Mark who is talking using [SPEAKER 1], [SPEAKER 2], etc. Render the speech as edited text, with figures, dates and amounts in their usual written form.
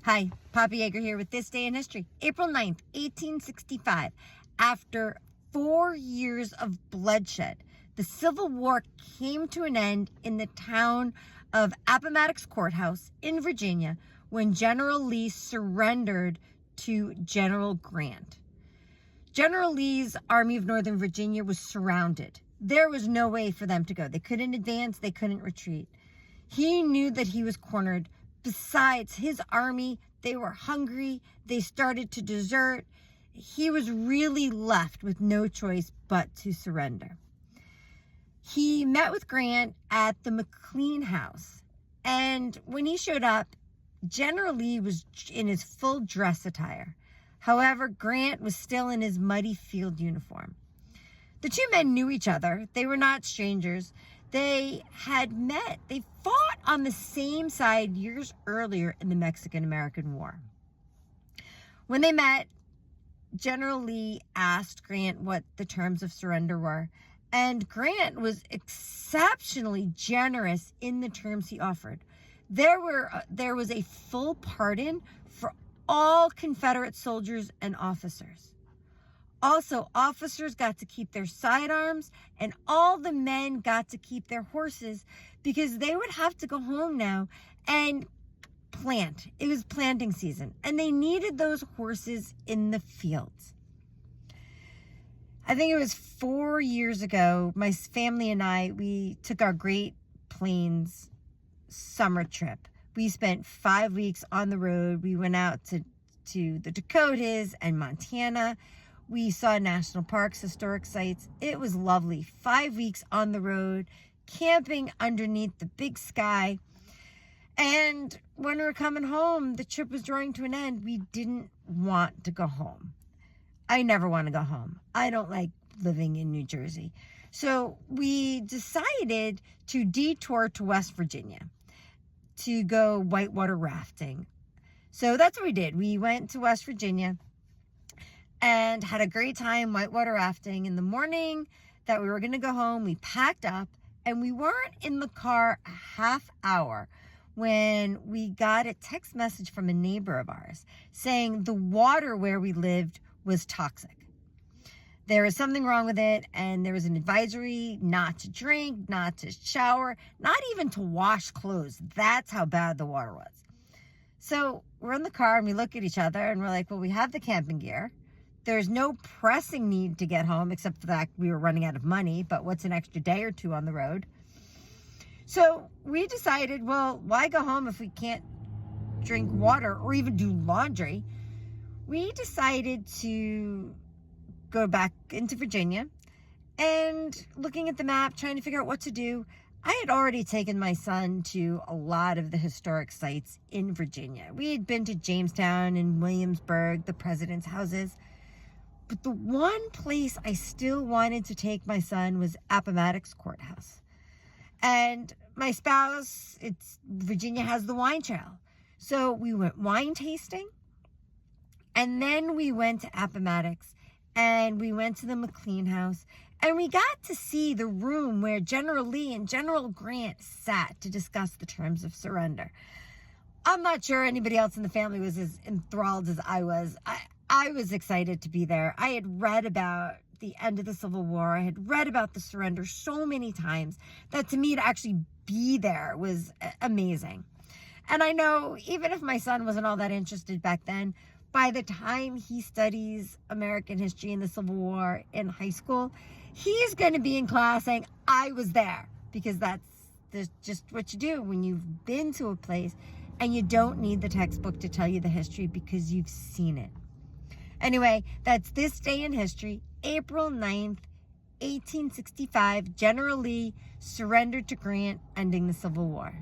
[SPEAKER 1] Hi, Poppy Yeager here with This Day in History. April 9th, 1865. After 4 years of bloodshed, the Civil War came to an end in the town of Appomattox Courthouse in Virginia when General Lee surrendered to General Grant. General Lee's Army of Northern Virginia was surrounded. There was no way for them to go. They couldn't advance, they couldn't retreat. He knew that he was cornered. Besides, his army, they were hungry. They started to desert. He was really left with no choice but to surrender. He met with Grant at the McLean House. And when he showed up, General Lee was in his full dress attire. However, Grant was still in his muddy field uniform. The two men knew each other. They were not strangers. They had met. They fought on the same side years earlier in the Mexican-American War. When they met, General Lee asked Grant what the terms of surrender were, and Grant was exceptionally generous in the terms he offered. There was a full pardon for all Confederate soldiers and officers. Also, officers got to keep their sidearms, and all the men got to keep their horses because they would have to go home now and plant. It was planting season, and they needed those horses in the fields. I think it was 4 years ago, my family and I, we took our Great Plains summer trip. We spent 5 weeks on the road. We went out to the Dakotas and Montana. We saw national parks, historic sites. It was lovely. 5 weeks on the road, camping underneath the big sky. And when we were coming home, the trip was drawing to an end. We didn't want to go home. I never want to go home. I don't like living in New Jersey. So we decided to detour to West Virginia to go whitewater rafting. So that's what we did. We went to West Virginia and had a great time whitewater rafting. In the morning that we were going to go home, we packed up, and we weren't in the car a half hour when we got a text message from a neighbor of ours saying the water where we lived was toxic. There was something wrong with it, and there was an advisory not to drink, not to shower, not even to wash clothes. That's how bad the water was. So we're in the car, and we look at each other, and we're like, well, we have the camping gear. There's no pressing need to get home, except for the fact we were running out of money, but what's an extra day or two on the road? So we decided, well, why go home if we can't drink water or even do laundry? We decided to go back into Virginia, and looking at the map, trying to figure out what to do. I had already taken my son to a lot of the historic sites in Virginia. We had been to Jamestown and Williamsburg, the president's houses. But the one place I still wanted to take my son was Appomattox Courthouse. And my spouse, Virginia has the wine trail. So we went wine tasting. And then we went to Appomattox, and we went to the McLean House, and we got to see the room where General Lee and General Grant sat to discuss the terms of surrender. I'm not sure anybody else in the family was as enthralled as I was. I was excited to be there. I had read about the end of the Civil War. I had read about the surrender so many times that to me to actually be there was amazing. And I know even if my son wasn't all that interested back then, by the time he studies American history and the Civil War in high school, he's going to be in class saying, I was there, because that's just what you do when you've been to a place and you don't need the textbook to tell you the history because you've seen it. Anyway, that's This Day in History, April 9th, 1865. General Lee surrendered to Grant, ending the Civil War.